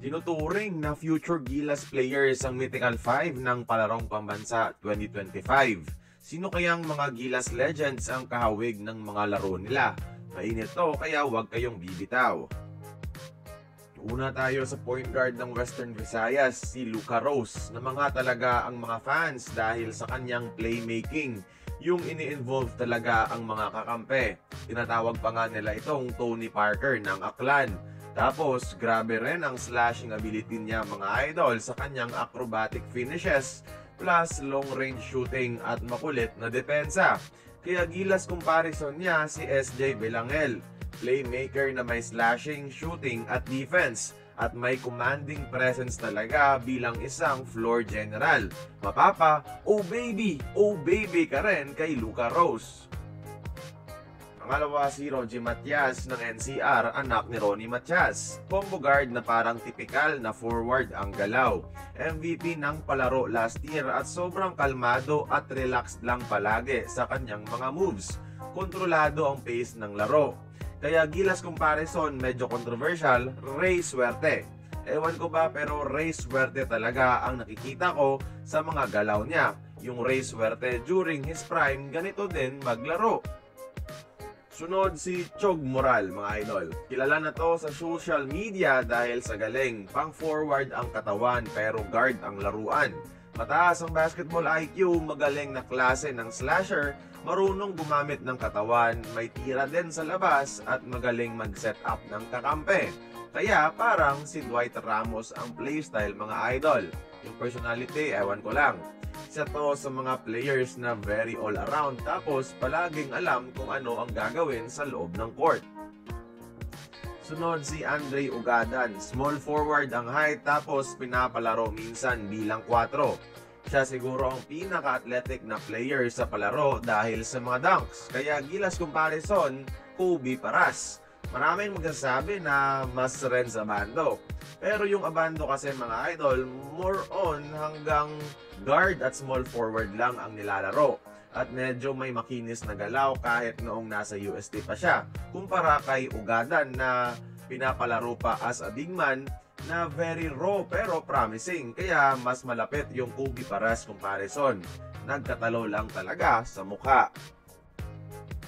Tinuturing na future Gilas players ang Mythical 5 ng Palarong Pambansa 2025. Sino kayang mga Gilas legends ang kahawig ng mga laro nila? Mainit to kaya huwag kayong bibitaw. Una tayo sa point guard ng Western Visayas, si Luka Rose, na mga talaga ang mga fans dahil sa kanyang playmaking. Yung ini-involve talaga ang mga kakampi. Tinatawag pa nga nila itong Tony Parker ng Aklan. Tapos, grabe rin ang slashing ability niya mga idol sa kanyang acrobatic finishes plus long-range shooting at makulit na depensa. Kaya gilas comparison niya si SJ Belangel, playmaker na may slashing, shooting at defense at may commanding presence talaga bilang isang floor general. Mapapa, oh baby ka rin kay Luka Rose. Pangalawa si Roger Matias ng NCR, anak ni Ronnie Matias. Combo guard na parang tipikal na forward ang galaw. MVP ng palaro last year at sobrang kalmado at relaxed lang palagi sa kanyang mga moves. Kontrolado ang pace ng laro. Kaya gilas comparison medyo controversial, Ray Suerte. Ewan ko ba pero Ray Suerte talaga ang nakikita ko sa mga galaw niya. Yung Ray Suerte during his prime, ganito din maglaro. Sunod si Chog Moral mga idol. Kilala na to sa social media dahil sa galing. Pang forward ang katawan pero guard ang laruan. Mataas ang basketball IQ, magaling na klase ng slasher, marunong gumamit ng katawan, may tira din sa labas at magaling mag-set up ng kakampi. Kaya parang si Dwight Ramos ang playstyle mga idol. Yung personality, ewan ko lang. Isa to sa mga players na very all-around tapos palaging alam kung ano ang gagawin sa loob ng court. Sunod si Andre Ugadan, small forward ang height tapos pinapalaro minsan bilang 4. Siya siguro ang pinaka-athletic na player sa palaro dahil sa mga dunks. Kaya gilas comparison, Kobe Paras. Maraming magsasabi na mas Renz Abando. Pero yung Abando kasi mga idol, more on hanggang guard at small forward lang ang nilalaro. At medyo may makinis na galaw kahit noong nasa UST pa siya. Kumpara kay Ugadan na pinapalaro pa as a big man na very raw pero promising. Kaya mas malapit yung Kobe Paras comparison. Nagkatalo lang talaga sa mukha.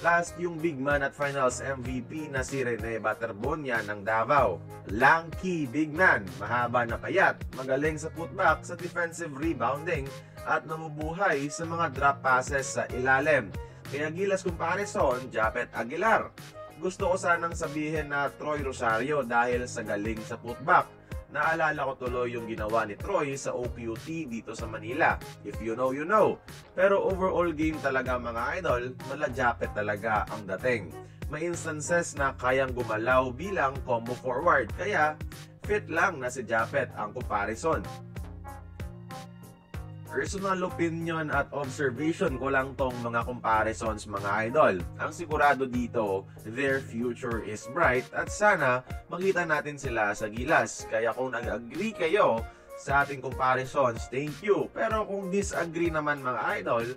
Last, yung big man at finals MVP na si Rene Baterbonia ng Davao. Lanky big man, mahaba na payat, magaling sa putback, sa defensive rebounding, at namubuhay sa mga drop passes sa ilalim. Kaya gilas comparison, Japet Aguilar. Gusto ko sanang sabihin na Troy Rosario dahil sa galing sa putback. Naalala ko tuloy yung ginawa ni Troy sa OQT dito sa Manila. If you know, you know. Pero overall game talaga mga idol, mala Japet talaga ang dating. May instances na kayang gumalaw bilang combo forward. Kaya fit lang na si Japet ang comparison. Personal opinion at observation ko lang tong mga comparisons mga idol. Ang sigurado dito, their future is bright at sana makita natin sila sa gilas. Kaya kung nag-agree kayo sa ating comparisons, thank you. Pero kung disagree naman mga idol,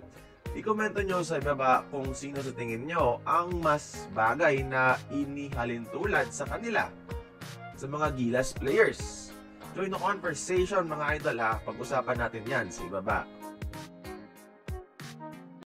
i-komento nyo sa ibaba kung sino sa tingin nyo ang mas bagay na inihalin tulad sa kanila sa mga gilas players. Join the conversation mga idol ha, pag-usapan natin yan sa ibaba.